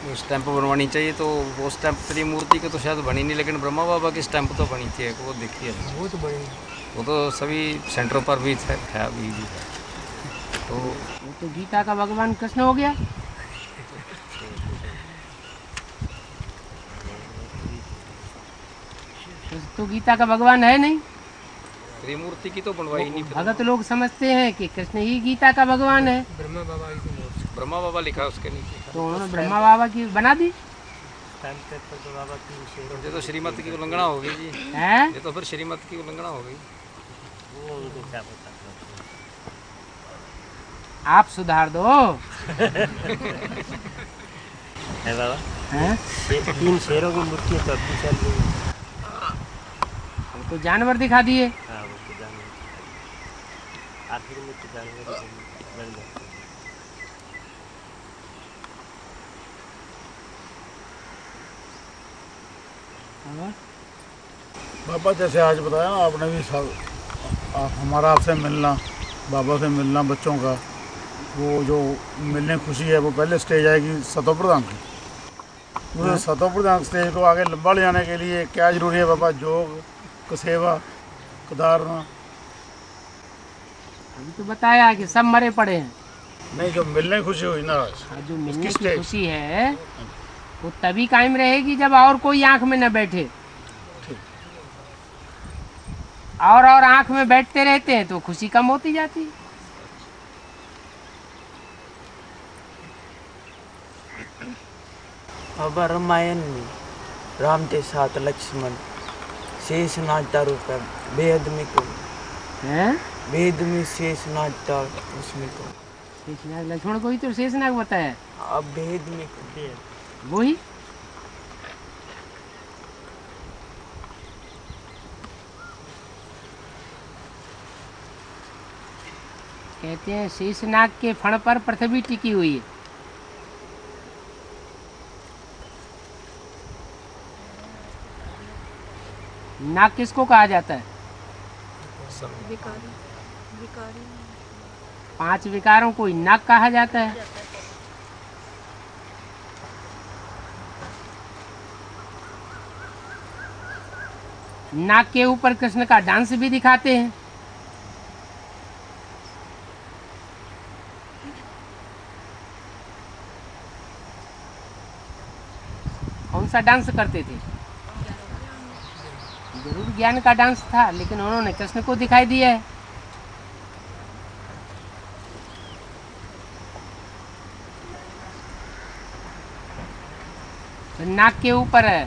Stamp बनवानी चाहिए, तो वो स्टैंप त्रिमूर्ति की तो शायद बनी नहीं, लेकिन ब्रह्मा बाबा की स्टैंप तो बनी थी, एक वो देखी है। वो तो बड़ी। वो तो सभी सेंटरों पर भी है अभी भी है। तो वो तो गीता का भगवान कृष्ण हो गया। कृष्ण तो गीता का भगवान है नहीं। त्रिमूर्ति की तो बनवाई नहीं फिर। भगत लोग समझते हैं कि कृष्ण ही गीता का भगवान है, ब्रह्मा बाबा की तो मूर्ति ब्रह्मा बाबा लिखा है उसके नीचे। तो उन्होंने ब्रह्मा बाबा की बना दी स्टैम्प पेपर तो बाबा की शेरों ये तो श्रीमत की उल्लंघना हो गई जी, है। ये तो फिर श्रीमत की उल्लंघना हो गई। वो उनको क्या पता आप सुधार दो। है बाबा। हैं? 3 शेरों की मूर्ति है तो अब भी चल रही है। हम तो जानवर दिखा दिए। हाँ वो तो जानवर आखिर में तो जानवर बन जाते हैं। और बाबा जैसे आज बताया ना आपने भी हमारा आपसे मिलना, बाबा से मिलना बच्चों का, वो जो मिलने खुशी है वो पहले स्टेज आएगी सतों प्रधान की। उस सतों प्रधान स्टेज को आगे लंबा ले जाने के लिए क्या जरूरी है बाबा? योग, सेवा, धारणा। अभी तो बताया कि सब मरे पड़े हैं। नहीं, जो मिलने की खुशी हुई ना आज, और जो मिलने उसकी की स्टेज। खुशी है वो तभी कायम रहेगी जब और कोई आंख में न बैठे। और आंख में बैठते रहते हैं तो खुशी कम होती जाती है। बाबा रामायण में राम के साथ लक्ष्मण शेष नाचता रूप है, वेद में को हैं? वेद में शेष नाचता उसमें को शेषनाग लक्ष्मण को ही तो शेषनाग बताया। अब वेद में को वही कहते हैं शेषनाग के फण पर पृथ्वी टिकी हुई है। नाग किसको कहा जाता है? विकारी विकारी 5 विकारों को ही नाग कहा जाता है। नाग के ऊपर कृष्ण का डांस भी दिखाते हैं। कौन सा डांस करते थे? जरूर ज्ञान का डांस था, लेकिन उन्होंने कृष्ण को दिखाई दिया है। तो नाक के ऊपर है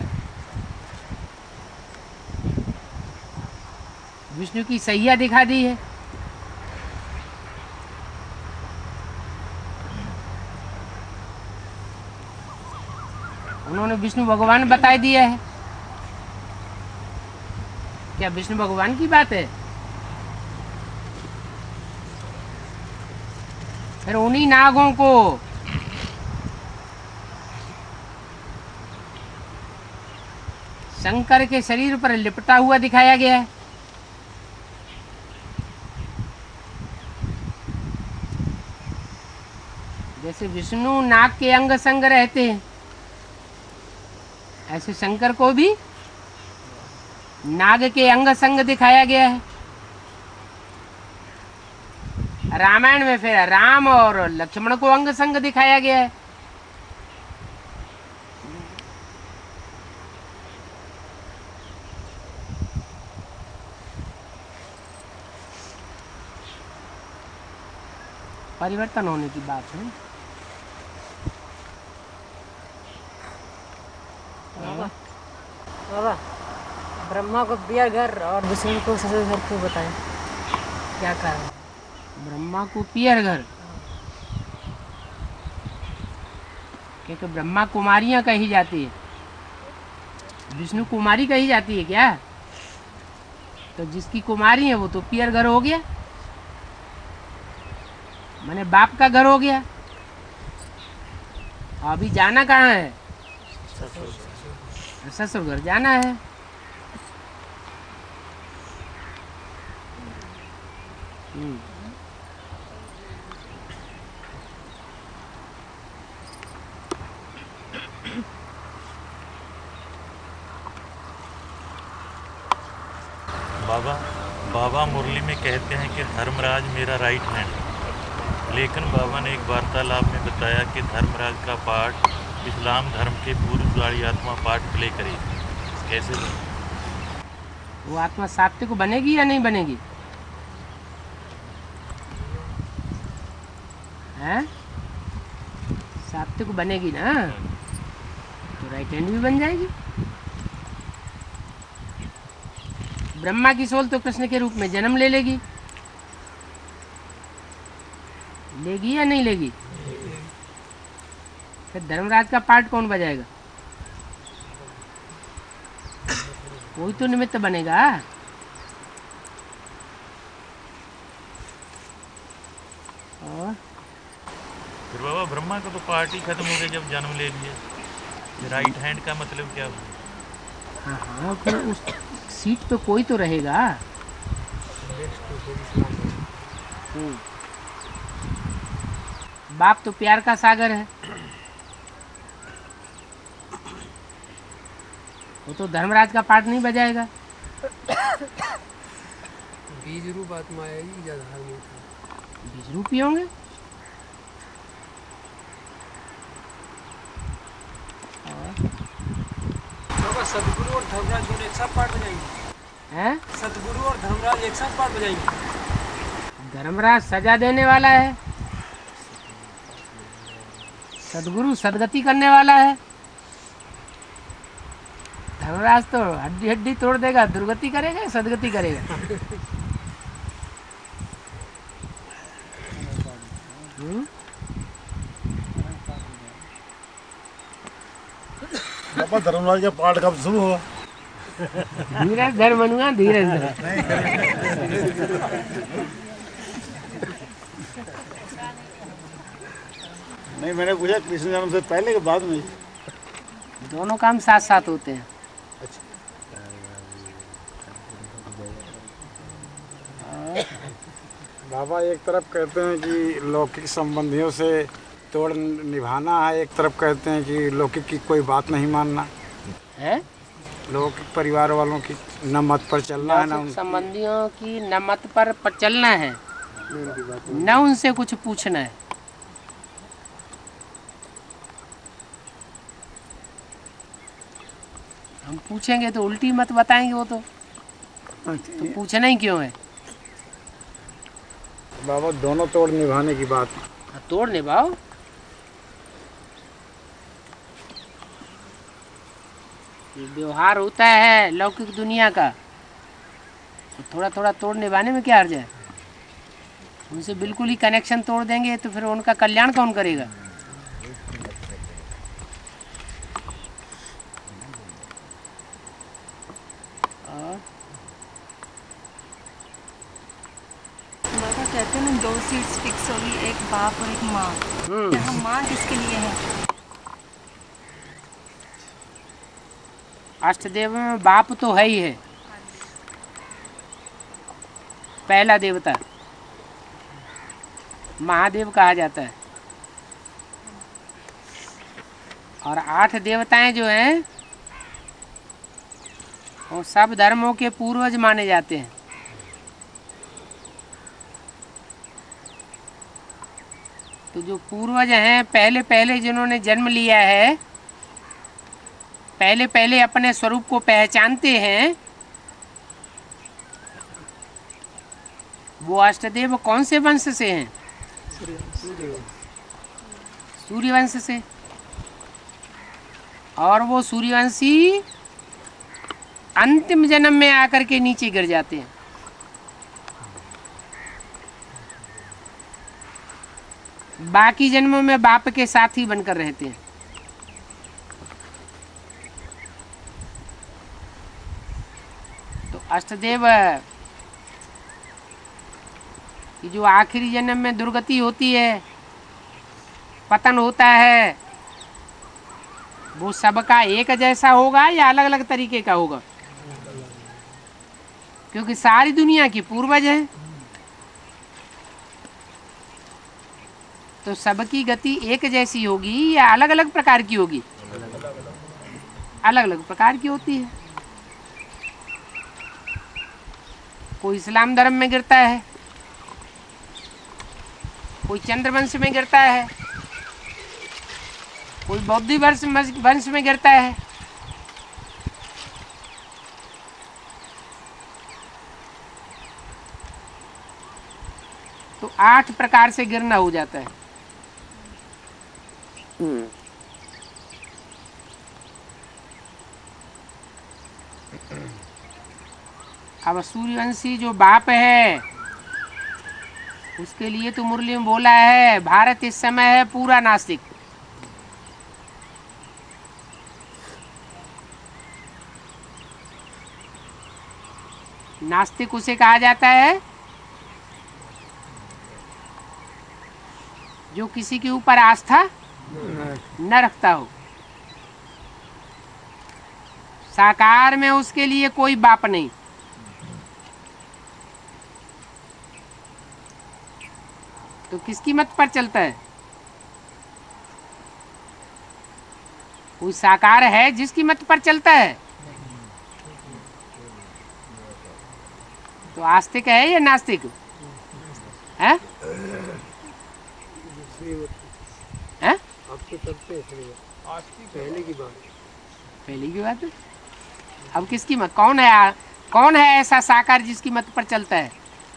विष्णु की सैया दिखा दी है। उन्होंने विष्णु भगवान बताई दिया है। क्या विष्णु भगवान की बात है? फिर उन्हीं नागों को शंकर के शरीर पर लिपटा हुआ दिखाया गया है। जैसे विष्णु नाग के अंग संग रहते हैं, ऐसे शंकर को भी नाग के अंग संग दिखाया गया है। रामायण में फिर राम और लक्ष्मण को अंग संग दिखाया गया है। परिवर्तन होने की बात है। बाबा ब्रह्मा को पियर घर और विष्णु को ससुर घर क्यों बताएं? क्या कारण? ब्रह्मा को पियर घर, क्योंकि ब्रह्मा कुमारियां कही जाती है, विष्णु कुमारी कही जाती है क्या? तो जिसकी कुमारी है वो तो पियर घर हो गया, मैंने बाप का घर हो गया। अभी जाना कहाँ है? ससुर घर जाना है। बाबा बाबा मुरली में कहते हैं कि धर्मराज मेरा राइट हैंड, लेकिन बाबा ने एक वार्तालाप में बताया कि धर्मराज का पार्ट इस्लाम धर्म के पूर्व वाली आत्मा पार्ट प्ले करेगी। कैसे बने? वो आत्मा सात्विक बनेगी या नहीं बनेगी? हैं? सात्विक बनेगी ना, तो राइट हैंड भी बन जाएगी। ब्रह्मा की सोल तो कृष्ण के रूप में जन्म ले लेगी, लेगी या नहीं लेगी? फिर धर्मराज का पार्ट कौन बजाएगा? कोई तो निमित्त बनेगा। और फिर बाबा ब्रह्मा का तो पार्ट ही खत्म हो गया जब जन्म ले लिया। राइट हैंड का मतलब क्या हुआ? हाँ हाँ, फिर उस सीट पे कोई तो रहेगा। बाप तो प्यार का सागर है, वो तो धर्मराज का पार्ट नहीं बजाएगा। बीज रूप आत्मा आएगी या धार्मिक? बीज रूपी होंगे। बाबा सतगुरु और धर्मराज दोनों एक साथ पार्ट बजाएंगे? हैं? सतगुरु और धर्मराज एक साथ पार्ट बजाएंगे? धर्मराज सजा देने वाला है, सदगुरु सदगति करने वाला है। धर्मराज तो हड्डी हड्डी तोड़ देगा, दुर्गति करेगा या सदगति करेगा? पापा धर्मराज का पाठ कब शुरू हुआ? धीरज धर मनुआ, धीरज धर। नहीं, मैंने पूछा कृष्ण जन्म से पहले के बाद में? दोनों काम साथ साथ होते हैं। बाबा एक तरफ कहते हैं कि लौकिक संबंधियों से तोड़ निभाना है, एक तरफ कहते हैं कि लौकिक की कोई बात नहीं मानना है। लौकिक परिवार वालों की न मत पर चलना है, न संबंधियों की न मत पर चलना है, न उनसे कुछ पूछना है। हम पूछेंगे तो उल्टी मत बताएंगे, वो तो पूछना ही क्यों है? बाबा दोनों तोड़ निभाने की बात। तोड़ निभाओ। ये व्यवहार होता है लौकिक दुनिया का, तो थोड़ा थोड़ा तोड़ निभाने में क्या हर्ज है? उनसे बिल्कुल ही कनेक्शन तोड़ देंगे तो फिर उनका कल्याण कौन करेगा? बाबा कहते हैं ना, 2 सीट्स फिक्स होगी, एक बाप और एक माँ। यहाँ माँ किसके लिए है? अष्टदेव में बाप तो है ही है, पहला देवता महादेव कहा जाता है। और 8 देवताएं जो हैं वो सब धर्मों के पूर्वज माने जाते हैं। तो जो पूर्वज हैं, पहले पहले जिन्होंने जन्म लिया है, पहले पहले अपने स्वरूप को पहचानते हैं, वो अष्टदेव कौन से वंश से हैं? सूर्यवंश से। और वो सूर्यवंशी अंतिम जन्म में आकर के नीचे गिर जाते हैं। बाकी जन्मों में बाप के साथ ही बनकर रहते हैं। तो अष्टदेव कि जो आखिरी जन्म में दुर्गति होती है, पतन होता है, वो सबका एक जैसा होगा या अलग अलग तरीके का होगा? क्योंकि सारी दुनिया की पूर्वज है, तो सबकी गति एक जैसी होगी या अलग अलग प्रकार की होगी? अलग अलग प्रकार की होती है। कोई इस्लाम धर्म में गिरता है, कोई चंद्रवंश में गिरता है, कोई बौद्ध वंश में गिरता है। तो 8 प्रकार से गिरना हो जाता है। अब सूर्यवंशी जो बाप है उसके लिए तो मुरली में बोला है, भारत इस समय है पूरा नास्तिक। नास्तिक उसे कहा जाता है जो किसी के ऊपर आस्था न रखता हो। साकार में उसके लिए कोई बाप नहीं। तो किसकी मत पर चलता है? कोई साकार है जिसकी मत पर चलता है। तो आस्तिक है या नास्तिक है? हैं? आपके चलते हैं पहले की बात है। अब किसकी मत, कौन है ऐसा साकार जिसकी मत पर चलता है?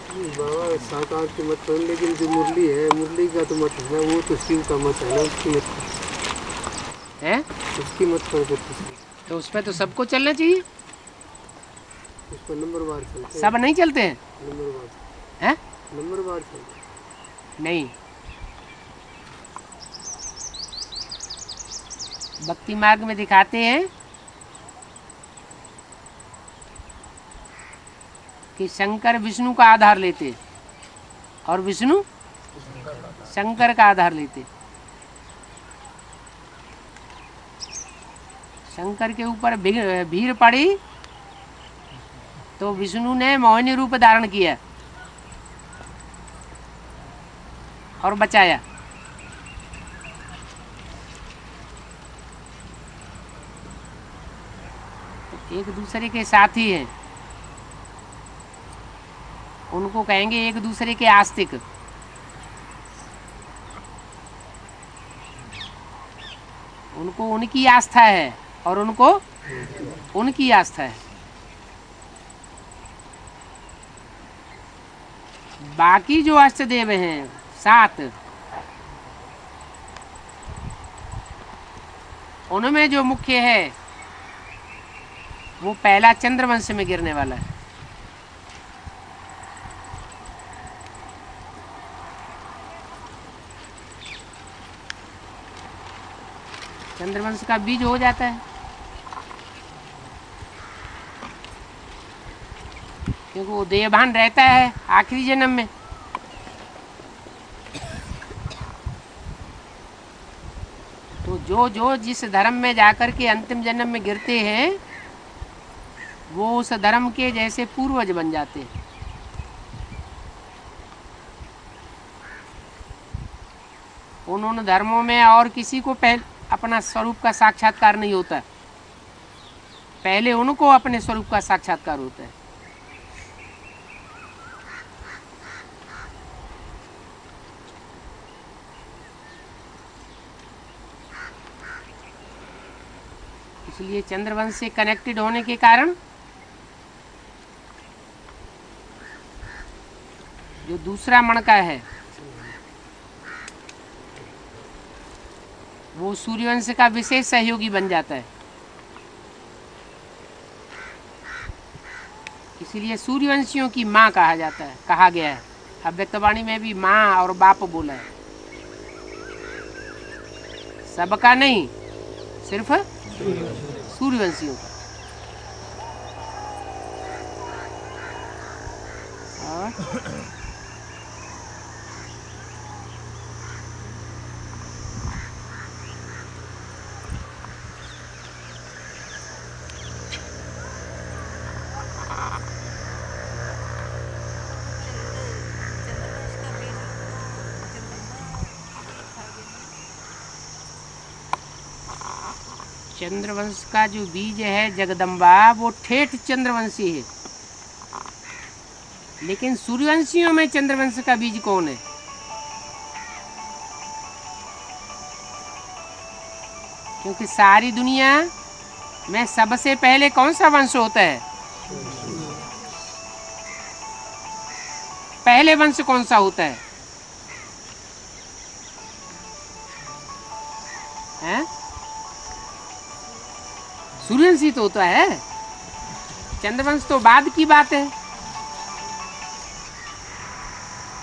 बाबा साकार की मत पर, लेकिन जो मुरली है, मुरली का तो मत है ना, वो तो शिव का मत है ना, उसकी मत पर है, उसकी मत पर तो उस पर तो सबको चलना चाहिए। उस पर नंबरवार चलते सब नहीं चलते हैं, नंबरवार हैं? नंबरवार चलते नहीं। भक्ति मार्ग में दिखाते हैं कि शंकर विष्णु का आधार लेते और विष्णु शंकर का आधार लेते। शंकर के ऊपर भीड़ पड़ी तो विष्णु ने मोहिनी रूप धारण किया और बचाया। तो एक दूसरे के साथी हैं, उनको कहेंगे एक दूसरे के आस्तिक। उनको उनकी आस्था है और उनको उनकी आस्था है। बाकी जो अष्टदेव हैं 7, उनमें जो मुख्य है वो पहला चंद्रवंश में गिरने वाला है। चंद्रवंश का बीज हो जाता है, क्योंकि वो देहभान रहता है आखिरी जन्म में। तो जो जिस धर्म में जाकर के अंतिम जन्म में गिरते हैं वो उस धर्म के जैसे पूर्वज बन जाते हैं। उन धर्मों में और किसी को पहले अपना स्वरूप का साक्षात्कार नहीं होता, पहले उनको अपने स्वरूप का साक्षात्कार होता है। इसलिए चंद्रवंश से कनेक्टेड होने के कारण जो दूसरा मणका है वो सूर्यवंश का विशेष सहयोगी बन जाता है। इसीलिए सूर्यवंशियों की माँ कहा गया है। अव्यक्तवाणी में भी माँ और बाप बोला है। सबका नहीं, सिर्फ सूर्यवंशियों का। चंद्रवंश का जो बीज है जगदम्बा वो ठेठ चंद्रवंशी है, लेकिन सूर्यवंशियों में चंद्रवंश का बीज कौन है? क्योंकि सारी दुनिया में सबसे पहले कौन सा वंश होता है? पहले वंश कौन सा होता है? हैं? सूर्यवंशी तो होता है, चंद्रवंश तो बाद की बात है।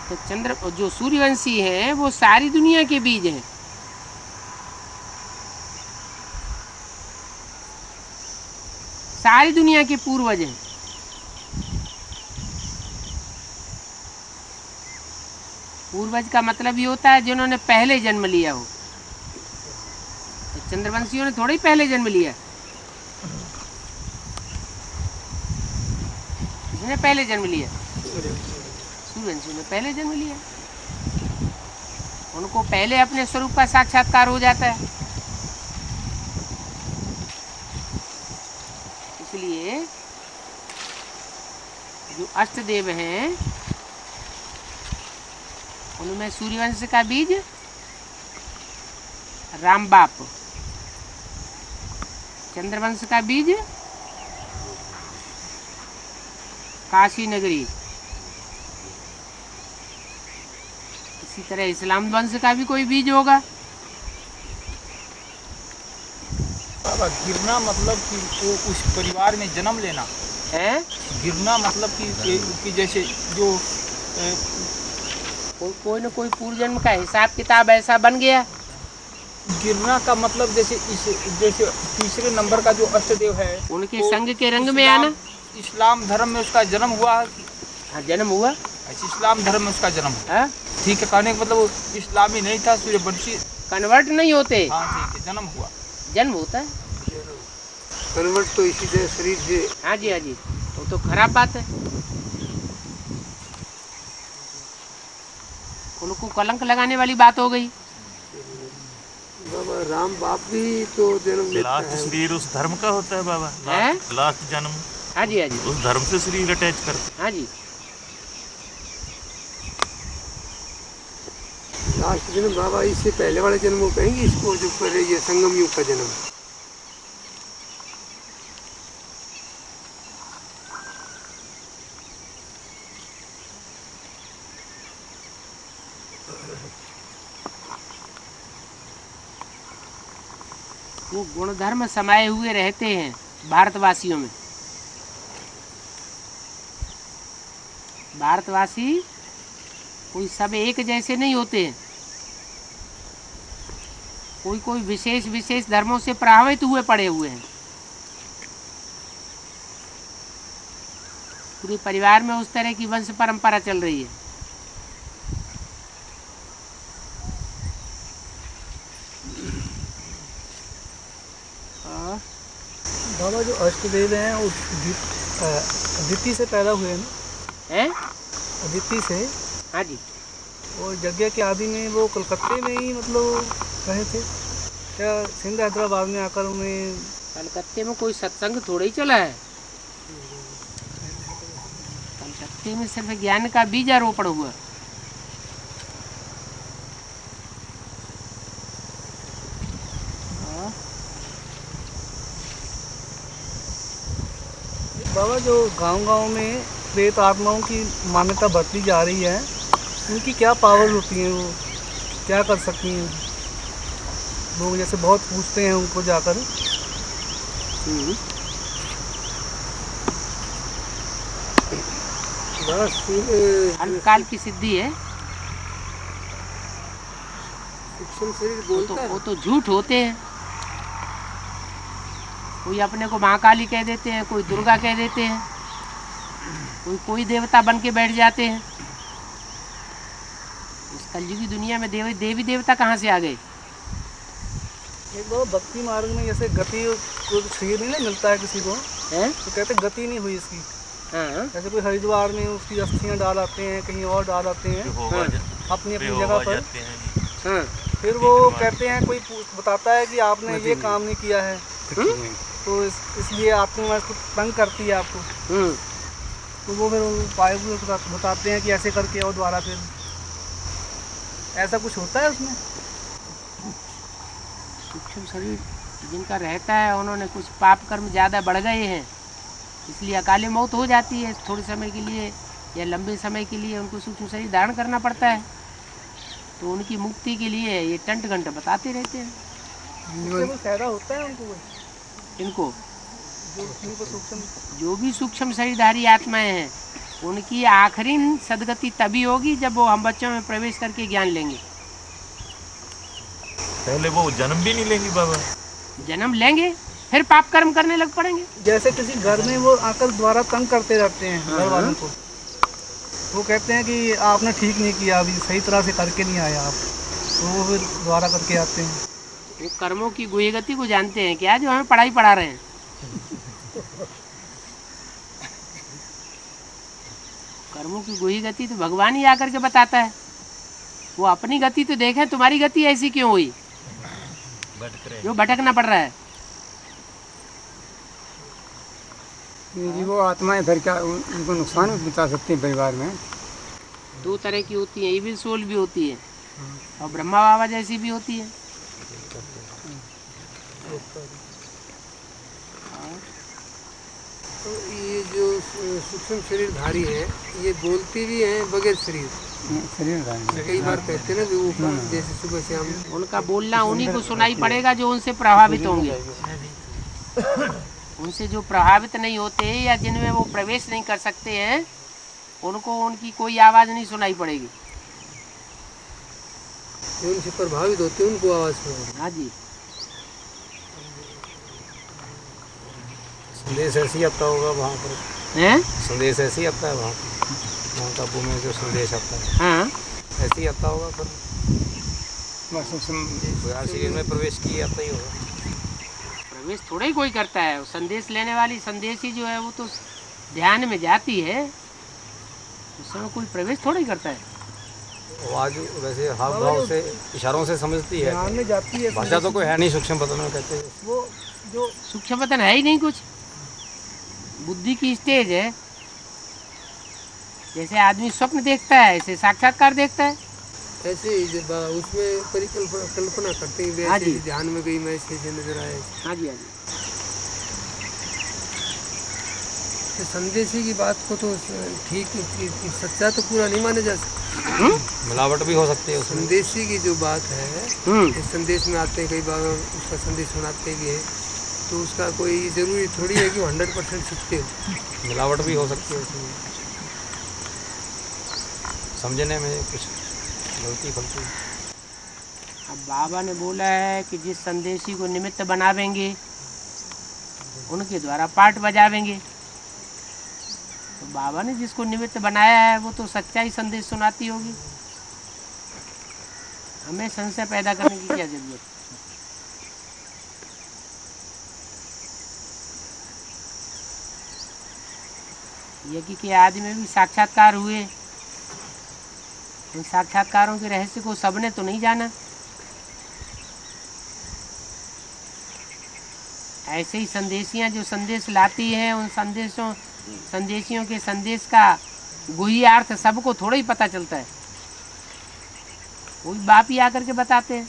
तो जो सूर्यवंशी हैं वो सारी दुनिया के बीज हैं। सारी दुनिया के पूर्वज हैं। पूर्वज का मतलब ये होता है जिन्होंने पहले जन्म लिया हो। तो चंद्रवंशियों ने थोड़ा ही पहले जन्म लिया, किसने पहले जन्म लिया? सूर्यवंशियों ने पहले जन्म लिया। उनको पहले अपने स्वरूप का साक्षात्कार हो जाता है। इसलिए जो अष्टदेव हैं उनमें सूर्यवंश का बीज राम बाप, चंद्रवंश का बीज काशी नगरी, इसी तरह इस्लाम वंश का भी कोई बीज होगा। बाबा गिरना मतलब कि वो उस परिवार में जन्म लेना है। गिरना मतलब कि जैसे जो कोई न कोई पूर्व जन्म का हिसाब किताब ऐसा बन गया। गिरना का मतलब जैसे तीसरे नंबर का जो अष्टदेव है उनके संग के रंग में आना। इस्लाम धर्म में उसका जन्म हुआ। हाँ, जन्म हुआ। इस्लाम धर्म में उसका जन्म हुआ। ठीक है, कहने का मतलब वो इस्लामी नहीं था, सूर्यवंशी। कन्वर्ट नहीं होते। हाँ ठीक है, जन्म हुआ। जन्म होता है, कन्वर्ट तो इसी तरह शरीर से। हाँ जी, हाँ जी, वो तो खराब बात है। उनको कलंक लगाने वाली बात हो गई। बाबा राम बाप भी तो जन्म लेता लास्ट है। शरीर उस धर्म का होता है बाबा। लास्ट जन्म। हाँ जी, हाँ जी, उस धर्म से शरीर अटैच करते। हाँ जी। लास्ट जन्म बाबा इससे पहले वाले जन्म को कहेंगे इसको, जो पर ये संगम युग का जन्म। वो गुणधर्म समाये हुए रहते हैं भारतवासियों में। भारतवासी कोई सब एक जैसे नहीं होते हैं। कोई कोई विशेष विशेष धर्मों से प्रभावित हुए पड़े हुए हैं। पूरे परिवार में उस तरह की वंश परंपरा चल रही है। बाबा जो अष्टदेव हैं वो अदिति से पैदा हुए हैं ना? हैं? अदिति से। हाँ जी। और यज्ञ के आदि में वो कलकत्ते में ही मतलब रहे थे क्या? सिंध हैदराबाद में आकर उन्हें। कलकत्ते में कोई सत्संग थोड़ा ही चला है। कलकत्ते में सिर्फ ज्ञान का बीज आरोपण हुआ। बाबा जो गांव-गांव में प्रेत आत्माओं की मान्यता बढ़ती जा रही है, उनकी क्या पावर होती हैं? वो क्या कर सकती हैं? लोग जैसे बहुत पूछते हैं उनको जाकर। अल्पकाल की सिद्धि है। वो तो झूठ होते हैं। कोई अपने को महाकाली कह देते हैं, कोई दुर्गा कह देते हैं, कोई देवता बन के बैठ जाते हैं। इस कलयुगी दुनिया में देवी देवता कहाँ से आ गए? एक बार भक्ति मार्ग में जैसे गति को शरीर नहीं मिलता है किसी को है? तो कहते गति नहीं हुई इसकी। हाँ। जैसे कोई हरिद्वार में उसकी अस्थियाँ डाल आते हैं, कहीं और डाल आते हैं अपनी अपनी जगह पर। हाँ। फिर वो कहते हैं, कोई बताता है कि आपने ये काम नहीं किया है, तो इसलिए आत्मा इसको तंग करती है आपको। तो वो फिर उपाय भी बताते हैं कि ऐसे करके और द्वारा फिर ऐसा कुछ होता है उसमें। सूक्ष्म शरीर जिनका रहता है उन्होंने कुछ पाप कर्म ज़्यादा बढ़ गए हैं, इसलिए अकाली मौत हो जाती है थोड़े समय के लिए या लंबे समय के लिए उनको सूक्ष्म शरीर धारण करना पड़ता है। तो उनकी मुक्ति के लिए ये टंट घंट बताते रहते हैं। इससे कोई फायदा होता है उनको? इनको सूक्ष्म जो भी सूक्ष्म शरीरधारी आत्माएं हैं उनकी आखिरी सदगति तभी होगी जब वो हम बच्चों में प्रवेश करके ज्ञान लेंगे। पहले वो जन्म भी नहीं लेंगे बाबा? जन्म लेंगे फिर पाप कर्म करने लग पड़ेंगे। जैसे किसी घर में वो आकर द्वारा तंग करते रहते हैं घर वालों को, वो कहते हैं कि आपने ठीक नहीं किया, अभी सही तरह से करके नहीं आया आप, तो वो फिर द्वारा करके आते हैं। वो कर्मों की गुही गति को जानते हैं क्या, जो हमें पढ़ाई पढ़ा रहे हैं। कर्मों की गुही गति तो भगवान ही आकर के बताता है। वो अपनी गति तो देखें, तुम्हारी गति ऐसी क्यों हुई जो भटकना पड़ रहा है। जी वो आत्माएं फिर क्या उनको नुकसान भी पहुंचा सकती हैं परिवार में? दो तरह की होती है, इविल सोल भी होती है और ब्रह्मा बाबा जैसी भी होती है। तो ये जो सूक्ष्म शरीरधारी है ये बोलती भी हैं बगैर शरीर कई बार कहते हैं ना कि ऊपर जैसे सुबह से हम उनका बोलना उन्हीं को सुनाई पड़ेगा जो उनसे प्रभावित होंगे। उनसे जो प्रभावित नहीं होते या जिनमें वो प्रवेश नहीं कर सकते हैं उनको उनकी कोई आवाज़ नहीं सुनाई पड़ेगी। जो उनसे प्रभावित होते हैं उनको आवाज़ सुनाई। हाँ जी। संदेश ऐसे ही आता होगा वहाँ पर? हैं? संदेश ऐसे ही आता है वहाँ काबू में जो संदेश आता है। हाँ ऐसे ही आता होगा पर शरीर में प्रवेश किए आता ही होगा। प्रवेश थोड़ा ही कोई करता है। संदेश लेने वाली संदेशी जो है वो तो ध्यान में जाती है, उस समय कोई प्रवेश थोड़ा ही करता है। आवाज वैसे हाव भाव से इशारों से समझती है, ध्यान में जाती है। भाषा तो कोई है नहीं सूक्ष्म पतन में कहते हैं। वो जो सूक्ष्म पतन है ही नहीं कुछ, बुद्धि की स्टेज है। जैसे आदमी स्वप्न देखता है ऐसे साक्षात्कार देखता है। ऐसे ही जब उसमें कल्पना करते हैं वैसे ही ध्यान में गई मैं ऐसे नजर आए। हाँ जी हाँ जी। तो संदेशी की बात को तो ठीक सच्चा तो पूरा नहीं माना जा सकता, मिलावट भी हो सकती है। संदेशी की जो बात है इस संदेश में आते हैं कई बार उसका संदेश सुनाते भी है, तो उसका कोई जरूरी थोड़ी है कि 100% सत्य हो। मिलावट भी हो सकती है उसमें, समझने में कुछ गलती फलती। अब बाबा ने बोला है कि जिस संदेशी को निमित्त बनावेंगे उनके द्वारा पाठ बजावेंगे। तो बाबा ने जिसको निमित्त बनाया है वो तो सच्चा ही संदेश सुनाती होगी। हमें संशय पैदा करने की क्या जरूरत। यज्ञ के आदि में भी साक्षात्कार हुए, उन साक्षात्कारों के रहस्य को सबने तो नहीं जाना। ऐसे ही संदेशियां जो संदेश लाती हैं उन संदेशियों के संदेश का गुही अर्थ सबको थोड़ा ही पता चलता है। कोई बाप ही आकर के बताते हैं।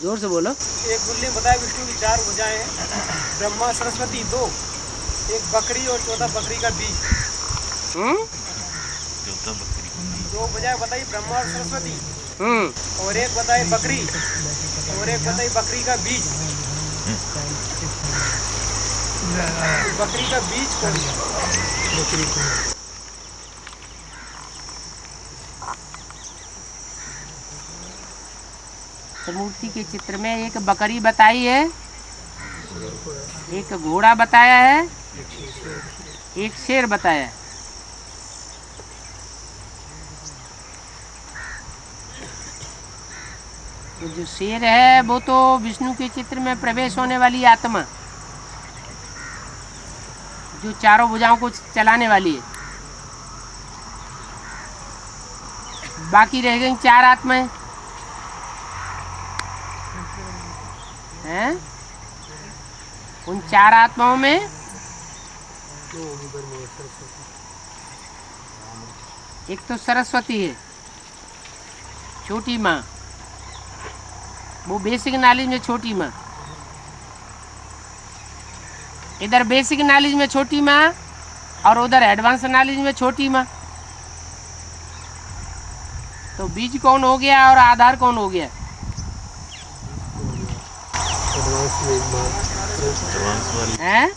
जोर से बोलो। एक गुल्ली बताया विष्णु की 4 भुजाएं, ब्रह्मा सरस्वती 2, एक बकरी और 14 बकरी का बीज। 2 भुजाएं बताई ब्रह्मा और सरस्वती, और एक बताई बकरी, और एक बताई बकरी का बीज। बकरी का बीज कौन है? मूर्ति के चित्र में एक बकरी बताई है, एक घोड़ा बताया है, एक शेर बताया है। तो जो शेर है वो तो विष्णु के चित्र में प्रवेश होने वाली आत्मा, जो चारों भुजाओं को चलाने वाली है। बाकी रह गई 4 आत्माएं हैं। उन 4 आत्माओं में एक तो सरस्वती है, छोटी माँ, वो बेसिक नॉलेज में छोटी माँ। इधर बेसिक नॉलेज में छोटी माँ और उधर एडवांस नॉलेज में छोटी माँ। तो बीज कौन हो गया और आधार कौन हो गया? हैं?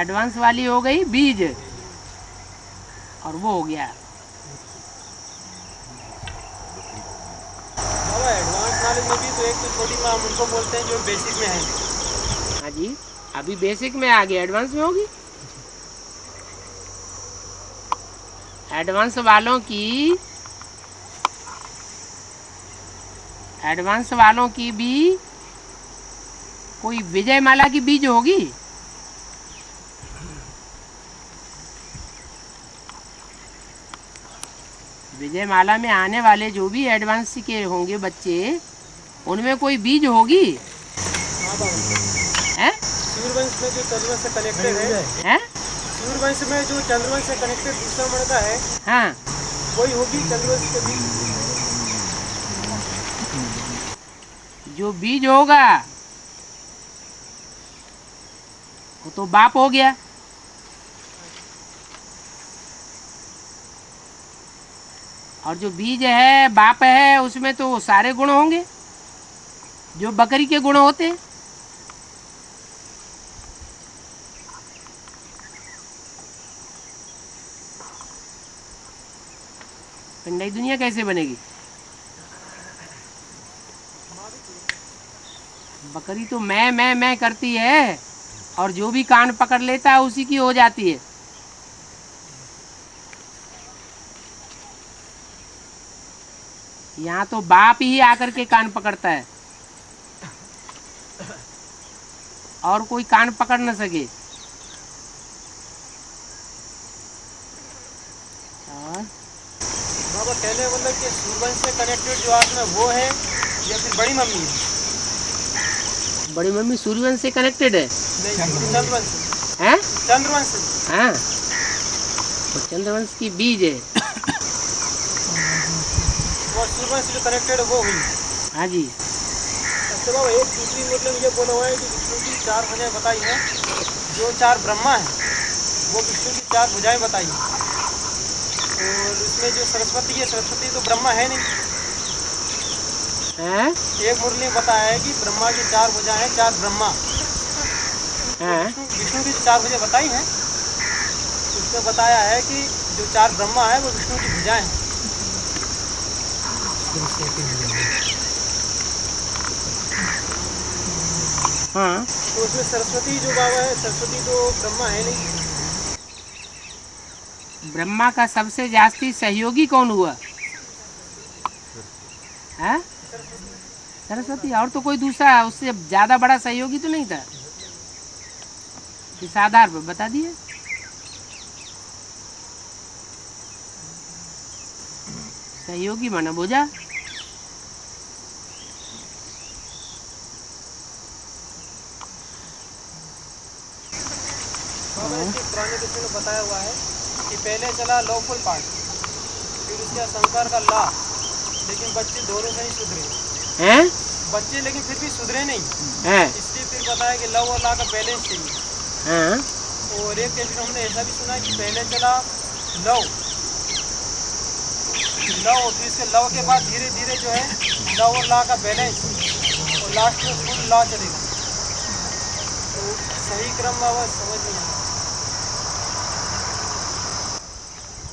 एडवांस वाली हो गई बीज और वो हो गया। एडवांस नॉलेज में भी तो एक तो छोटी माँ उनको बोलते हैं जो बेसिक में है। हाँ जी, अभी बेसिक में आ गया, एडवांस में होगी। एडवांस वालों की भी कोई विजय माला की बीज होगी। विजय माला में आने वाले जो भी एडवांस के होंगे बच्चे, उनमें कोई बीज होगी। हैं? सूर्यवंश में जो चंद्रवंश से कनेक्टेड है, सूर्यवंश में जो चंद्रवंश से कनेक्टेड दूसरा मणका है, हाँ, वही होगी चंद्रवंश के बीज। जो बीज होगा वो तो बाप हो गया। और जो बीज है बाप है, उसमें तो सारे गुण होंगे जो बकरी के गुण होते हैं। नई दुनिया कैसे बनेगी? बकरी तो मैं करती है और जो भी कान पकड़ लेता है उसी की हो जाती है। यहाँ तो बाप ही आकर के कान पकड़ता है और कोई कान पकड़ न सके। बाबा कहने मतलब कि सूर्यवंश से कनेक्टेड जो आत्मा वो है या फिर बड़ी मम्मी है? बड़ी मम्मी सूर्यवंश से कनेक्टेड है? नहीं, चंद्रवंश हैं? चंद्रवंश। हाँ, तो चंद्रवंश की बीज है। वो सूर्यवंश से कनेक्टेड वो हुई। हाँ जी। अच्छा बाबा, एक दूसरी मतलब ये बोला हुआ है कि विष्णु की 4 भुजाएं बताई हैं। जो 4 ब्रह्मा है वो विष्णु की 4 भुजाएं बताई हैं। और उसमें जो सरस्वती है, सरस्वती तो ब्रह्मा है नहीं। एक मुरली ने बताया है कि ब्रह्मा की 4 भुजाएं हैं, 4 ब्रह्मा। विष्णु की 4 भुजाएं बताई हैं, उसमें बताया है कि जो 4 ब्रह्मा है वो विष्णु की भुजाएं हैं। हाँ, तो उसमें सरस्वती जो बाबा है, सरस्वती तो ब्रह्मा है नहीं। ब्रह्मा का सबसे जास्ती सहयोगी कौन हुआ? है सरस्वती। और तो कोई दूसरा उससे ज्यादा बड़ा सहयोगी तो नहीं था। इस आधार पर बता दिए। सहयोगी माना भुजा। पुराने विषय में बताया हुआ है कि पहले चला लौकुल पाठ, फिर उसके शंकर का ला, लेकिन बच्चे दोनों से नहीं सुधरे हैं। बच्चे लेकिन फिर भी सुधरे नहीं हैं, इसलिए फिर बताया कि लव और ला का बैलेंस चाहिए। और एक केस में हमने ऐसा भी सुना है कि पहले चला लव, फिर इसके लव के बाद धीरे धीरे जो है लव और ला का बैलेंस, और लास्ट में फुल ला चलेगा। तो सही क्रम बाबा समझ नहीं आया।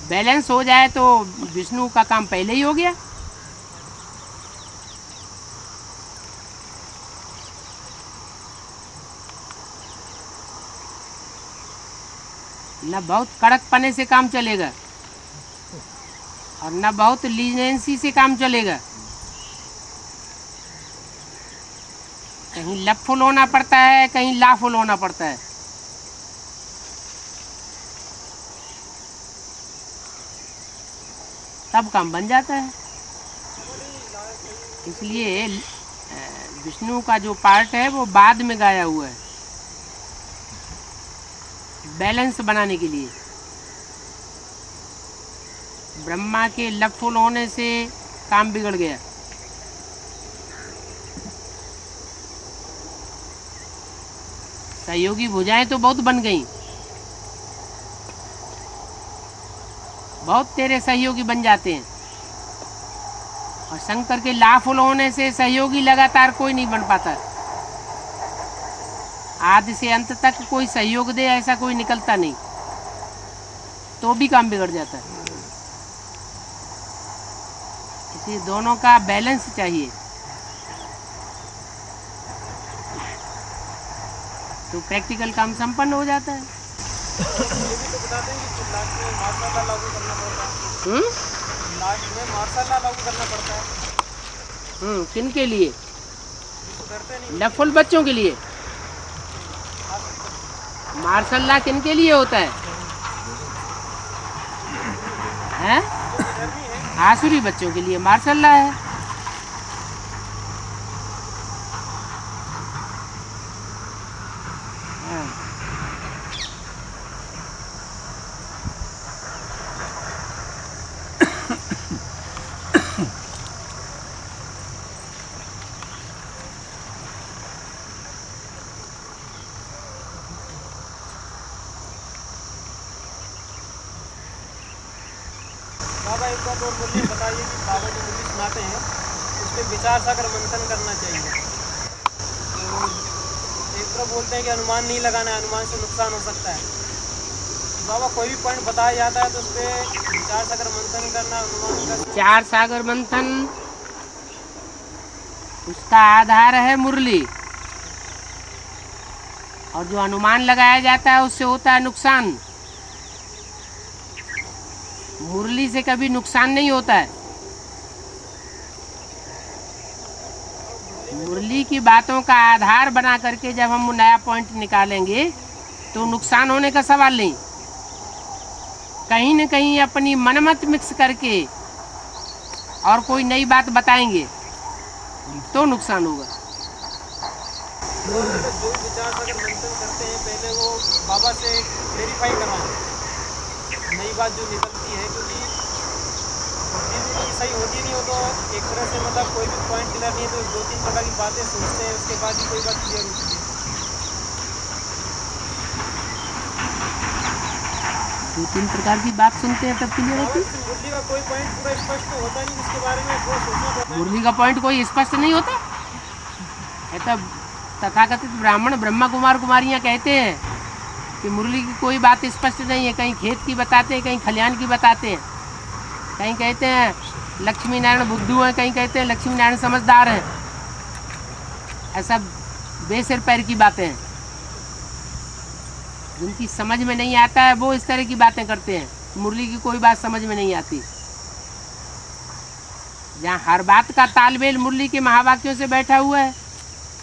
बैलेंस हो जाए तो विष्णु का काम पहले ही हो गया। न बहुत कड़क पने से काम चलेगा और न बहुत लीजेंसी से काम चलेगा। कहीं लब फुल होना पड़ता है, कहीं ला फुल होना पड़ता है। तब काम बन जाता है। इसलिए विष्णु का जो पार्ट है वो बाद में गाया हुआ है, बैलेंस बनाने के लिए। ब्रह्मा के लब फुल होने से काम बिगड़ गया। सहयोगी भुजाएं तो बहुत बन गई, बहुत तेरे सहयोगी बन जाते हैं। और शंकर के लाफुल होने से सहयोगी लगातार कोई नहीं बन पाता। आदि से अंत तक कोई सहयोग दे ऐसा कोई निकलता नहीं, तो भी काम बिगड़ जाता है। इसलिए दोनों का बैलेंस चाहिए, तो प्रैक्टिकल काम संपन्न हो जाता है। ये भी तो बताते हैं कि लास्ट में मार्शल लॉ लागू करना पड़ता है। लास्ट में मार्शल लॉ लागू करना पड़ता है। किन के लिए? करते नहीं। लफुल बच्चों के लिए। मार्शल लॉ किन के लिए होता है? हैं? आसुरी बच्चों के लिए मार्शल लॉ है। बाबा एक बात और मुझे बताइए कि बाबा जो मुझे सुनाते हैं उस पर विचार सागर मंथन करना चाहिए। तो एक तरफ बोलते हैं कि अनुमान नहीं लगाना है, अनुमान से नुकसान हो सकता है। तो बाबा कोई भी पॉइंट बताया जाता है तो उस पर विचार सागर मंथन करना, अनुमान करना। विचार सागर मंथन उसका आधार है मुरली, और जो अनुमान लगाया जाता है उससे होता है नुकसान। मुरली से कभी नुकसान नहीं होता है। मुरली की बातों का आधार बना करके जब हम नया पॉइंट निकालेंगे तो नुकसान होने का सवाल नहीं। कहीं न कहीं अपनी मनमत मिक्स करके और कोई नई बात बताएंगे तो नुकसान होगा। जो विचार सागर मंथन करते हैं पहले वो बाबा से वेरीफाई करवाएं नई बात जो निकलती है, क्योंकि सही होती नहीं हो तो एक तरह से मतलब कोई भी पॉइंट क्लियर नहीं है तो 2-3 प्रकार की बातें सोचते हैं, उसके बाद ही कोई बात क्लियर होती है। 2-3 प्रकार की बात सुनते हैं तब क्लियर होती है। मुरली का कोई पॉइंट पूरा स्पष्ट तो होता नहीं, उसके बारे में बहुत सोचना पड़ता है। मुरली का पॉइंट कोई स्पष्ट नहीं होता है। तब तथाकथित ब्राह्मण ब्रह्मा कुमार कुमारियाँ कहते हैं कि मुरली की कोई बात स्पष्ट नहीं है। कहीं खेत की बताते हैं, कहीं खलिहान की बताते हैं, कहीं कहते हैं लक्ष्मी नारायण बुद्धू हैं, कहीं कहते हैं लक्ष्मी नारायण समझदार हैं। ऐसा बेसिर पैर की बातें हैं। जिनकी समझ में नहीं आता है वो इस तरह की बातें करते हैं। मुरली की कोई बात समझ में नहीं आती। जहाँ हर बात का तालमेल मुरली के महावाक्यों से बैठा हुआ है,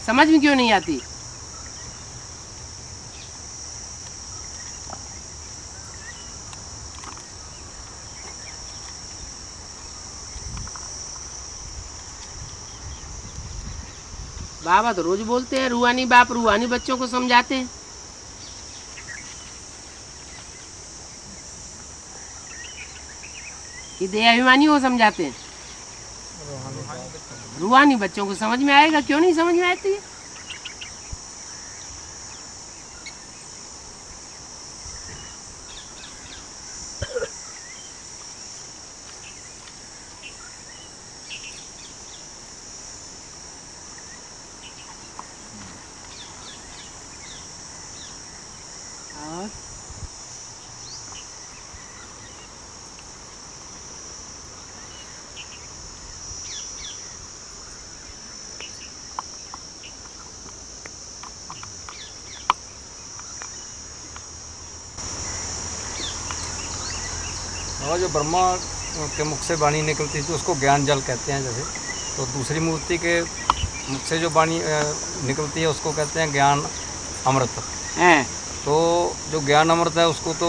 समझ में क्यों नहीं आती? बाबा तो रोज बोलते हैं रूहानी बाप रूहानी बच्चों को समझाते हैं। कि देहाभिमानी हो समझाते हैं। रूहानी बच्चों को समझ में आएगा, क्यों नहीं समझ में आती है? और जो ब्रह्मा के मुख से वाणी निकलती थी उसको ज्ञान जल कहते हैं। जैसे तो दूसरी मूर्ति के मुख से जो वाणी निकलती है उसको कहते हैं ज्ञान अमृत। तो जो ज्ञान अमृत है उसको तो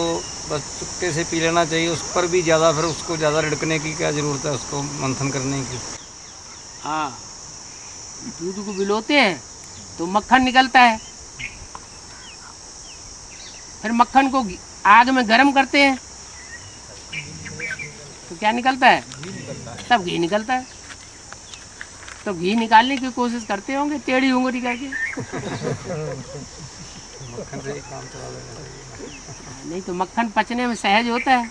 बस चुपके से पी लेना चाहिए, उस पर भी ज़्यादा फिर उसको ज़्यादा रिड़कने की क्या ज़रूरत है, उसको मंथन करने की। हाँ, दूध को बिलोते हैं तो मक्खन निकलता है, फिर मक्खन को आग में गर्म करते हैं तो क्या निकलता है? तब घी निकलता है। तो घी निकालने की कोशिश करते होंगे टेढ़ी उंगली करके। नहीं तो मक्खन पचने में सहज होता है।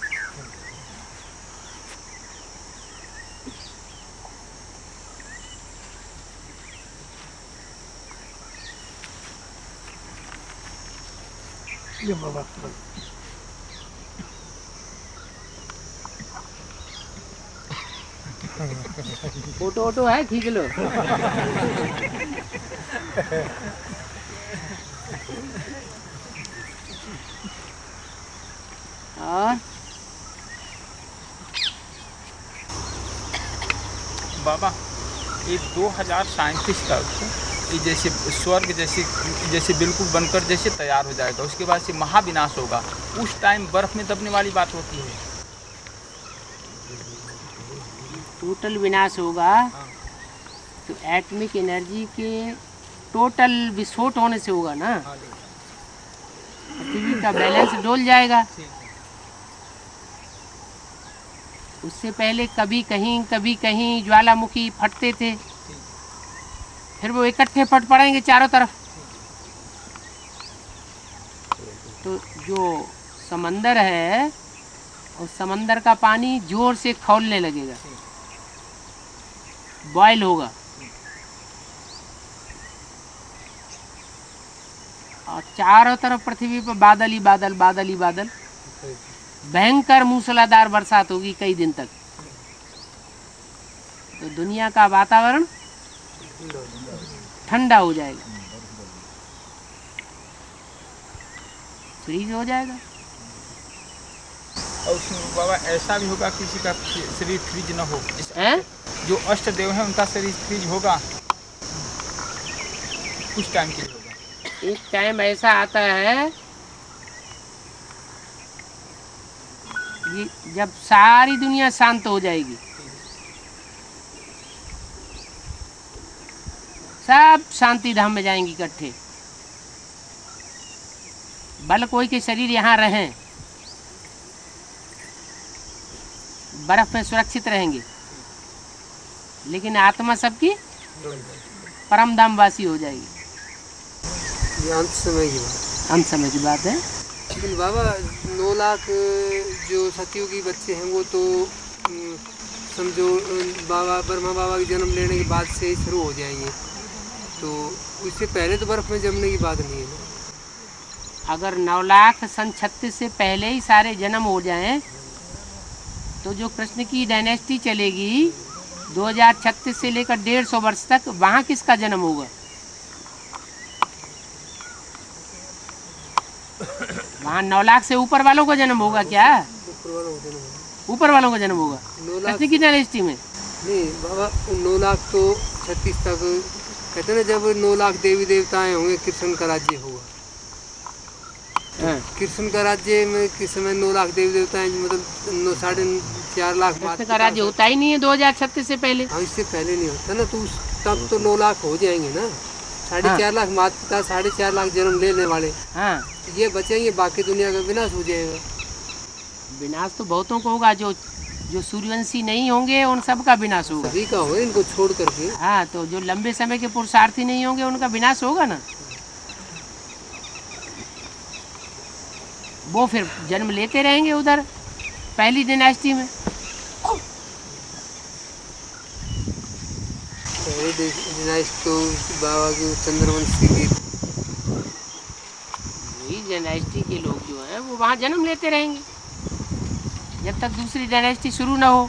ये बाबा फोटो वोटो है, खींच लो। और बाबा ये 2037 तक ये जैसे स्वर्ग जैसे बिल्कुल बनकर जैसे तैयार हो जाएगा, उसके बाद से महाविनाश होगा, उस टाइम बर्फ में दबने वाली बात होती है। टोटल विनाश होगा तो एटॉमिक एनर्जी के टोटल विस्फोट होने से होगा ना, पृथ्वी का बैलेंस डोल जाएगा। उससे पहले कभी कहीं ज्वालामुखी फटते थे, फिर वो इकट्ठे फट पड़ेंगे चारों तरफ। तो जो समंदर है उस समंदर का पानी जोर से खौलने लगेगा, बॉयल होगा, और चारों तरफ पृथ्वी पर बादल ही बादल, बादल ही बादल, भयंकर मूसलाधार बरसात होगी कई दिन तक। तो दुनिया का वातावरण ठंडा हो जाएगा, फ्रीज हो जाएगा। और उसमें बाबा ऐसा भी होगा किसी का शरीर फ्रीज न हो, जो अष्ट देव हैं उनका शरीर फ्रीज होगा, कुछ टाइम के लिए होगा। एक टाइम ऐसा आता है ये जब सारी दुनिया शांत हो जाएगी, सब शांति धाम में जाएंगी इकट्ठे, बल कोई के शरीर यहाँ रहें, बर्फ में सुरक्षित रहेंगे, लेकिन आत्मा सबकी परम धाम वासी हो जाएगी। ये अंत समय की बात, अंत समय की बात है। लेकिन बाबा 9 लाख जो सतयुगी बच्चे हैं वो तो समझो बाबा ब्रह्मा बाबा के जन्म लेने के बाद से ही शुरू हो जाएंगे, तो उससे पहले तो बर्फ में जमने की बात नहीं है ना। अगर 9 लाख सन 36 से पहले ही सारे जन्म हो जाएं तो जो कृष्ण की डायनेस्टी चलेगी 2036 से लेकर 150 वर्ष तक, वहाँ किसका जन्म होगा? वहाँ 9 लाख से ऊपर वालों का जन्म होगा क्या? ऊपर वालों का जन्म होगा कृष्ण की डायनेस्टी में। नहीं बाबा 9 लाख तो 36 तक कहते हैं ना, जब 9 लाख देवी देवताएं होंगे कृष्ण का राज्य होगा। कृष्ण का राज्य में किस समय 9 लाख देवी देवताएं, मतलब 4.5 लाख कृष्ण का राज्य होता ही नहीं है 2036 से पहले। हाँ, इससे पहले नहीं होता ना, तो तब तो 9 लाख हो जाएंगे ना। 4.5 लाख माता पिता, 4.5 लाख जन्म लेने वाले, हाँ ये बचेंगे, बाकी दुनिया का विनाश हो जाएगा। विनाश तो बहुतों को होगा, जो सूर्यवंशी नहीं होंगे उन सब का विनाश होगा। सभी का होगा इनको छोड़ करके। हाँ, तो जो लंबे समय के पुरुषार्थी नहीं होंगे उनका विनाश होगा ना। वो फिर जन्म लेते रहेंगे उधर पहली डायनेस्टी में। तो बाबा की चंद्रवंशी की डायनेस्टी के लोग जो हैं वो वहाँ जन्म लेते रहेंगे जब तक दूसरी डायनेस्टी शुरू ना हो,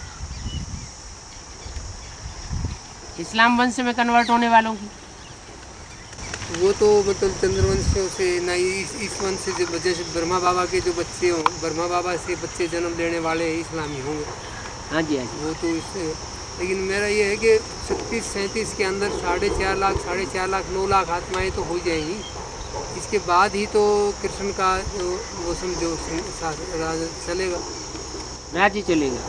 इस्लाम वंश में कन्वर्ट होने वालों की। वो तो मतलब चंद्रवंशियों से ना, इस वंश से जो जैसे ब्रह्मा बाबा के जो बच्चे हों, ब्रह्मा बाबा से बच्चे जन्म लेने वाले इस्लामी होंगे। हाँ जी, हाँ जी। वो तो इस लेकिन मेरा ये है कि 36-37 के अंदर 4.5 लाख 4.5 लाख 9 लाख आत्माएँ तो हो जाएंगी। इसके बाद ही तो कृष्ण का जो वो समझो राज चलेगा, राज्य चलेगा।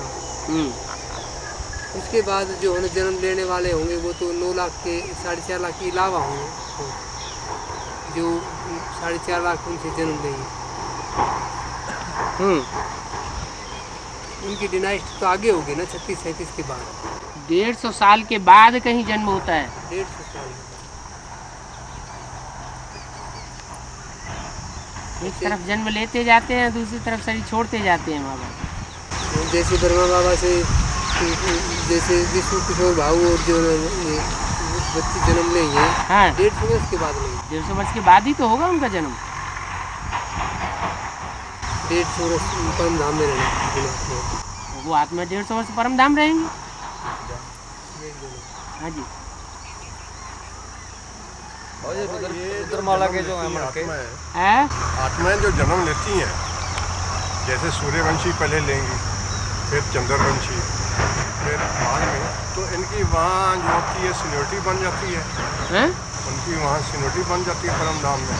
उसके बाद जो है जन्म लेने वाले होंगे वो तो 9 लाख के 4.5 लाख के अलावा होंगे, जो 4.5 लाख उनसे जन्म लेंगे। उनकी डिनाइस्ट तो आगे होगी ना 36-37 के बाद। 150 साल के बाद कहीं जन्म होता है। 150 साल एक तरफ जन्म लेते जाते हैं, दूसरी तरफ शरीर छोड़ते जाते हैं माँ बाप। जैसे ब्रह्मा बाबा से जैसे विष्णु किशोर भाऊ और जो बच्चे जन्म लेंगे, हाँ 150 वर्ष के बाद लेंगे। 150 वर्ष के बाद ही तो होगा उनका जन्म। 150 वर्ष परम धाम में रहना, वो आत्मा 150 वर्ष परम धाम रहेंगे। हाँ जी। और ये रुद्रमाला के जो है आत्माएं जो जन्म लेती हैं, जैसे सूर्यवंशी पहले लेंगी, फिर चंद्रवंशी, फिर बाद में तो इनकी वहाँ जो होती है सीनियोरिटी बन जाती है, उनकी वहाँ सीनियोरिटी बन जाती है परम धाम में।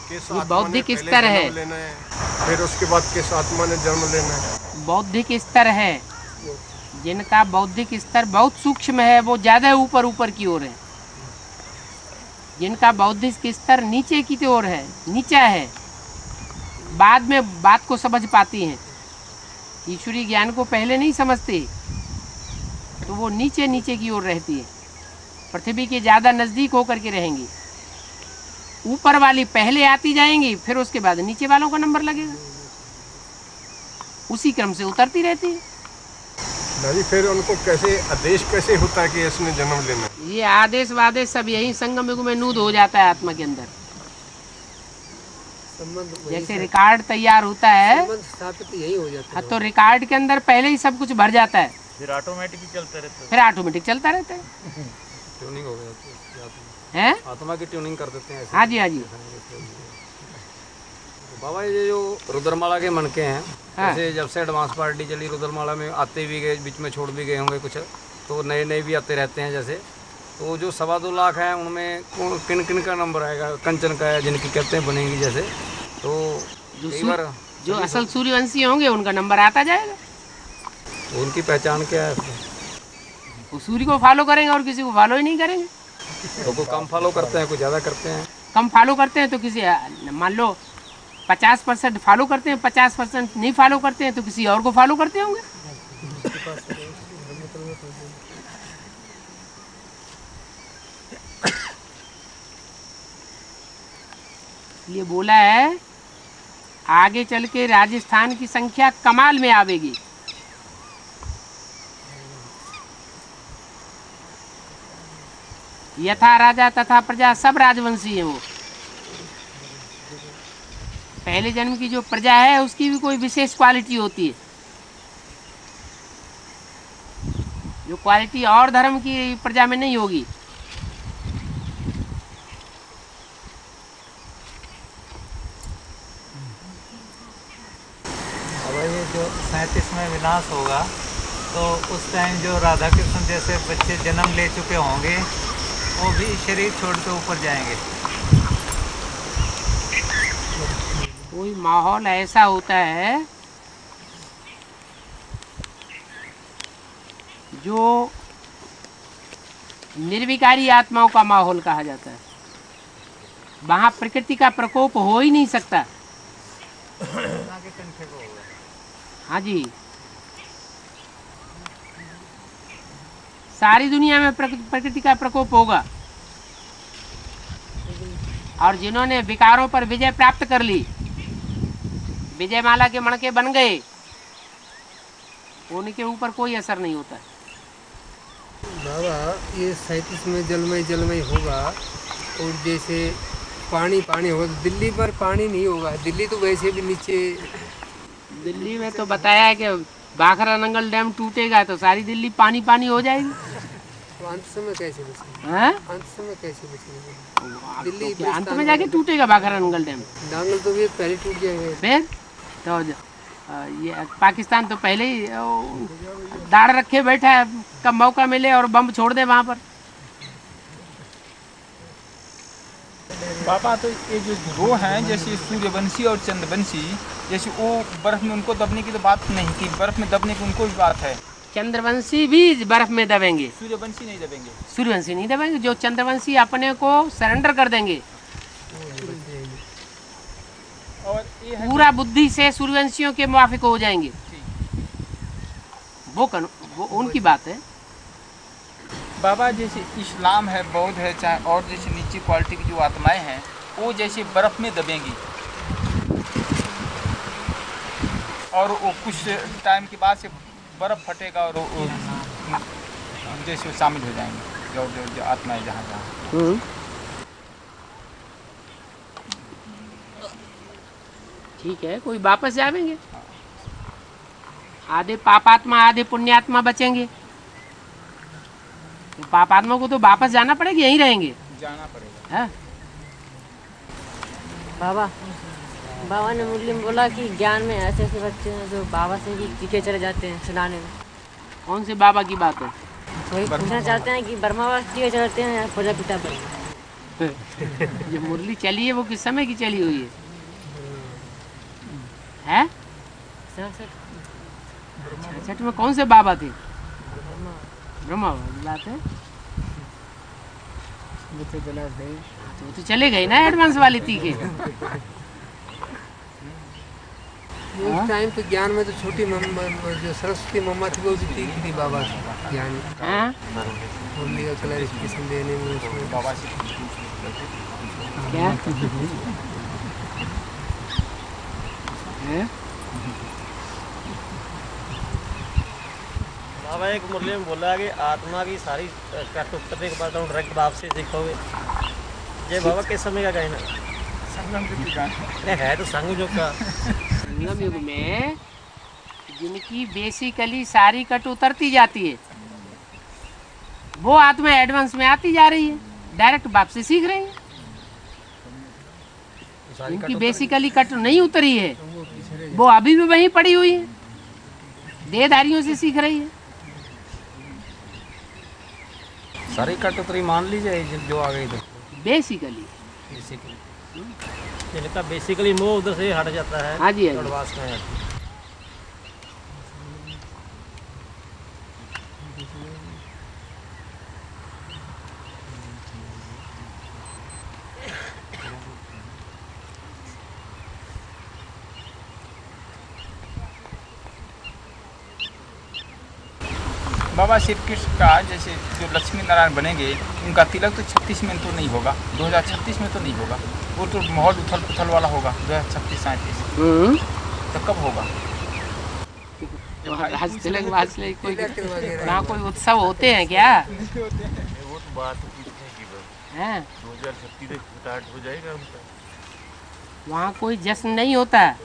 किस बौद्धिक स्तर है, लेना है, फिर उसके बाद किस आत्मा ने जन्म लेना है। बौद्धिक स्तर है, जिनका बौद्धिक स्तर बहुत सूक्ष्म है वो ज़्यादा ऊपर की ओर है। जिनका बौद्धिक स्तर नीचे की ओर है, नीचा है, बाद में बात को समझ पाती हैं। ईश्वरीय ज्ञान को पहले नहीं समझते तो वो नीचे की ओर रहती है, पृथ्वी के ज़्यादा नज़दीक होकर के रहेंगी। ऊपर वाली पहले आती जाएंगी, फिर उसके बाद नीचे वालों का नंबर लगेगा, उसी क्रम से उतरती रहती है। नहीं, फिर उनको कैसे आदेश कैसे होता है कि इसने जन्म लेना? ये आदेश वादेश सब यही संगम युग में नूद हो जाता है आत्मा के अंदर। जैसे रिकॉर्ड तैयार होता है स्थापित यही हो जाता है, तो रिकॉर्ड के अंदर पहले ही सब कुछ भर जाता है, फिर ऑटोमेटिक चलता रहता है। फिर ऑटोमेटिक चलता रहता है। ट्यूनिंग हो गया हैं? आत्मा की ट्यूनिंग कर देते हैं। हाँ जी, हाँ जी। बाबा ये जो रुद्रमाला के मनके हैं, हाँ। जैसे जब से एडवांस पार्टी चली रुद्रमाला में आते भी गए, बीच में छोड़ भी गए होंगे कुछ, तो नए भी आते रहते हैं। जैसे तो जो 2.25 लाख है उनमें किन किन का नंबर आएगा? कंचन का है, जिनकी कहते हैं बनेंगी जैसे, तो जो असल सूर्यवंशी होंगे उनका नंबर आता जाएगा। उनकी पहचान क्या है? वो सूर्य को फॉलो करेंगे और किसी को फॉलो ही नहीं करेंगे। तो कोई कम फॉलो करते हैं, कोई ज़्यादा करते हैं। कम फॉलो करते हैं तो किसी, मान लो 50% फॉलो करते हैं, 50% नहीं फॉलो करते हैं, तो किसी और को फॉलो करते होंगे। ये बोला है आगे चल के राजस्थान की संख्या कमाल में आवेगी। यथा राजा तथा प्रजा सब राजवंशी हैं। वो पहले जन्म की जो प्रजा है उसकी भी कोई विशेष क्वालिटी होती है, जो क्वालिटी और धर्म की प्रजा में नहीं होगी। अब ये जो 37 में विनाश होगा तो उस टाइम जो राधा कृष्ण जैसे बच्चे जन्म ले चुके होंगे वो भी शरीर छोड़ के ऊपर जाएंगे। कोई माहौल ऐसा होता है जो निर्विकारी आत्माओं का माहौल कहा जाता है। वहाँ प्रकृति का प्रकोप हो ही नहीं सकता। हाँ जी, सारी दुनिया में प्रकृति का प्रकोप होगा। और जिन्होंने विकारों पर विजय प्राप्त कर ली, विजय माला के मणके बन गए, उनके ऊपर कोई असर नहीं होता। बाबा ये 37 में जलमय होगा, और जैसे पानी होगा, दिल्ली पर पानी नहीं होगा। दिल्ली तो वैसे भी नीचे, दिल्ली में तो बताया है कि बाखरा नंगल डैम टूटेगा तो सारी दिल्ली पानी हो जाएगी। तो अंत समय कैसे बचेगी? अंत समय कैसे बचेगी दिल्ली? अंत में जाके टूटेगा बाखरा नंगल डैम। नांगल तो भी पहले टूट जाएगा। फिर तो ये पाकिस्तान तो पहले ही दाड़ रखे बैठा है, कब मौका मिले और बम छोड़ दे वहाँ पर। बाबा तो ये जो दो हैं जैसे सूर्यवंशी और चंद्रवंशी, जैसे वो बर्फ में उनको दबने की तो बात नहीं की, बर्फ में दबने की उनको भी बात है। चंद्रवंशी भी बर्फ में दबेंगे, सूर्यवंशी नहीं दबेंगे। सूर्यवंशी नहीं दबेंगे। जो चंद्रवंशी अपने को सरेंडर कर देंगे और ये है पूरा बुद्धि से सूर्यवंशियों के मुवाफिक हो जाएंगे, वो उनकी बात है। बाबा जैसे इस्लाम है, बौद्ध है, चाहे और जैसे नीची क्वालिटी की जो आत्माएं हैं वो जैसे बर्फ में दबेंगी और वो कुछ टाइम के बाद से बर्फ फटेगा और वो जैसे वो शामिल हो जाएंगे जो आत्माएं जहाँ जहाँ। ठीक है, कोई वापस जाएंगे, आधे पापात्मा आधे पुण्यात्मा बचेंगे। तो पापात्मा को तो वापस जाना पड़ेगा, यहीं रहेंगे, जाना पड़ेगा। है? बाबा ने मुरली में बोला कि ज्ञान में ऐसे ऐसे बच्चे हैं जो बाबा से भी सीखे चले जाते हैं सुनाने में। कौन से बाबा की बात है? वही पूछना चाहते हैं कि ब्रह्मा बाबा सीखे चलते हैं या प्रजापिता पर। जो मुरली चली है वो किस समय की चली हुई है? 67 में कौन से बाबा थे? ब्रह्मा बाबा की बात है। वो तो चले गए ना एडवांस वाली तीखे। उस टाइम पे ज्ञान में तो छोटी मम्मा जो सरस्वती मम्मा थी वो भी तीखी थी बाबा की ज्ञान। मुरली का क्लैरिफिकेशन देने में उसमें बाबा से क्या बाबा एक मुरली में बोला कि आत्मा की सारी कष्ट उतरने के बाद डायरेक्ट बाप से सीखोगे। ये बाबा किस समय का कहना है? तो संगम युग का। संगम युग में जिनकी बेसिकली सारी कट उतरती जाती है वो आत्मा एडवांस में आती जा रही है, डायरेक्ट बाप से सीख रही है। जिनकी बेसिकली कट नहीं उतरी है वो अभी भी वहीं पड़ी हुई है, देहधारियों से सीख रही है। सारी कटौती मान लीजिए जो आ गई तो बेसिकली जिनका बेसिकली मोह उधर से हट जाता है। हाँ जी, हाँ जी। एडवांस में हटती है। बाबा श्री कृष्ण का जैसे जो लक्ष्मी नारायण बनेंगे उनका तिलक तो 36 में तो नहीं होगा, 2036 में तो नहीं होगा, वो तो माहौल उथल पुथल वाला होगा 2036-37। तो कब होगा? तिलक कोई उत्सव होते हैं क्या? वो तो बात है 2036 तक स्टार्ट हो जाएगा उनका। वहाँ कोई जश्न नहीं होता,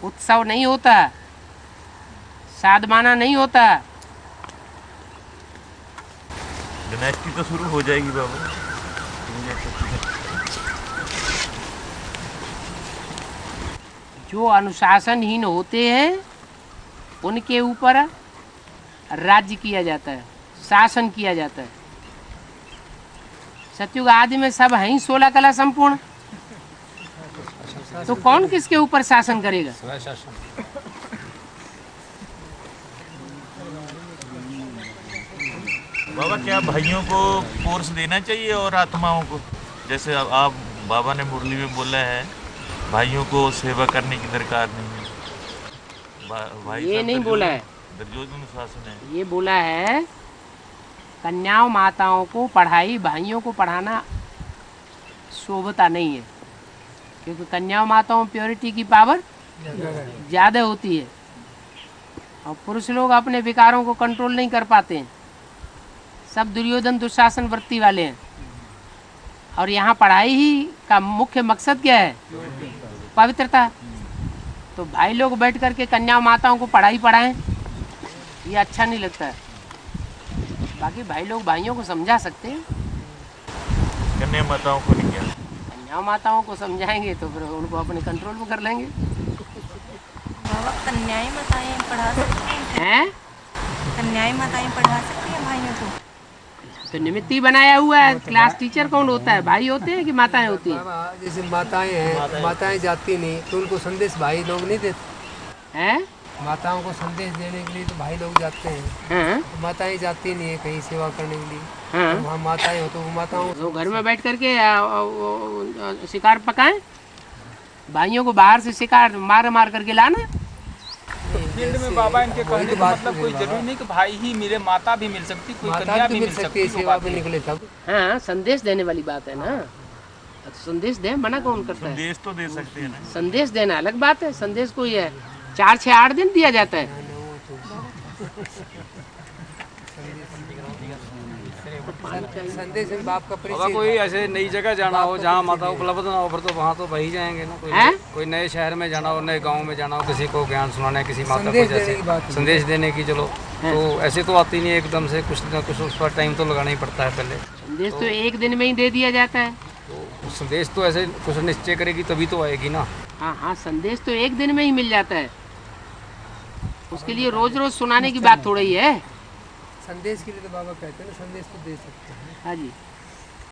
उत्सव नहीं होता, साधमाना नहीं होता। डायनेस्टी तो शुरू हो जाएगी बाबा। जो अनुशासनहीन होते हैं उनके ऊपर राज्य किया जाता है, शासन किया जाता है। सतयुग आदि में सब हैं 16 कला संपूर्ण, तो कौन किसके ऊपर शासन करेगा? बाबा क्या भाइयों को कोर्स देना चाहिए और आत्माओं को? जैसे आप बाबा ने मुरली में बोला है भाइयों को सेवा करने की दरकार नहीं है। भाई ये नहीं बोला है, अनुशासन है। ये बोला है कन्याओं माताओं को पढ़ाई, भाइयों को पढ़ाना शोभता नहीं है, क्योंकि कन्याओं माताओं में प्योरिटी की पावर ज़्यादा होती है और पुरुष लोग अपने विकारों को कंट्रोल नहीं कर पाते हैं। सब दुर्योधन दुशासन वृत्ति वाले हैं और यहाँ पढ़ाई ही का मुख्य मकसद क्या है? पवित्रता। तो भाई लोग बैठ कर के कन्या माताओं को पढ़ाई पढ़ाएं, ये अच्छा नहीं लगता है। बाकी भाई लोग भाइयों को समझा सकते हैं, कन्या माताओं को नहीं। क्या कन्या माताओं को समझाएंगे तो फिर उनको अपने कंट्रोल में कर लेंगे। बाबा कन्याएं माताएं पढ़ा सकती हैं? कन्याएं माताएं पढ़ा सकती हैं भाइयों को? तो निमित्त ही बनाया हुआ है। क्लास टीचर कौन होता है? भाई होते हैं कि माताएं होती हैं? बाबा जैसे माताएं हैं, माताएं जाती नहीं तो उनको संदेश भाई लोग नहीं देते हैं? माताओं को संदेश देने के लिए तो भाई लोग जाते हैं। तो माताएं जाती नहीं है कहीं सेवा करने के लिए। तो वहाँ माताएं हो तो वो माताओं तो घर में बैठ करके शिकार पकाएं, भाइयों को बाहर से शिकार मार मार करके लाना। फील्ड में बाबा इनके कहने का मतलब कोई जरूरी नहीं कि भाई ही मिले, माता भी मिल सकती, कोई कन्या भी मिल सकती है सेवा में निकले तब। हाँ, संदेश देने वाली बात है ना। तो संदेश दे, मना कौन करता है? संदेश तो दे सकते हैं ना। संदेश देना अलग बात है। संदेश कोई है 4, 6, 8 दिन दिया जाता है। संदेश बाप का बाबा कोई ऐसे नई जगह जाना हो जहाँ माता उपलब्ध ना हो फिर तो वहाँ तो वही जाएंगे ना। कोई नए शहर में जाना हो, नए गांव में जाना हो, किसी को ज्ञान सुनाना है, किसी माता को जैसे संदेश देने की, चलो तो ऐसे तो आती नहीं एकदम से, कुछ ना कुछ उस पर टाइम तो लगाना ही पड़ता है पहले। संदेश तो एक दिन में ही दे दिया जाता है। तो संदेश तो ऐसे कुछ निश्चय करेगी तभी तो आएगी ना। हाँ हाँ, संदेश तो एक दिन में ही मिल जाता है। उसके लिए रोज रोज सुनाने की बात थोड़ी है। संदेश के लिए तो बाबा कहते हैं ना, संदेश तो दे सकते हैं। हाँ जी।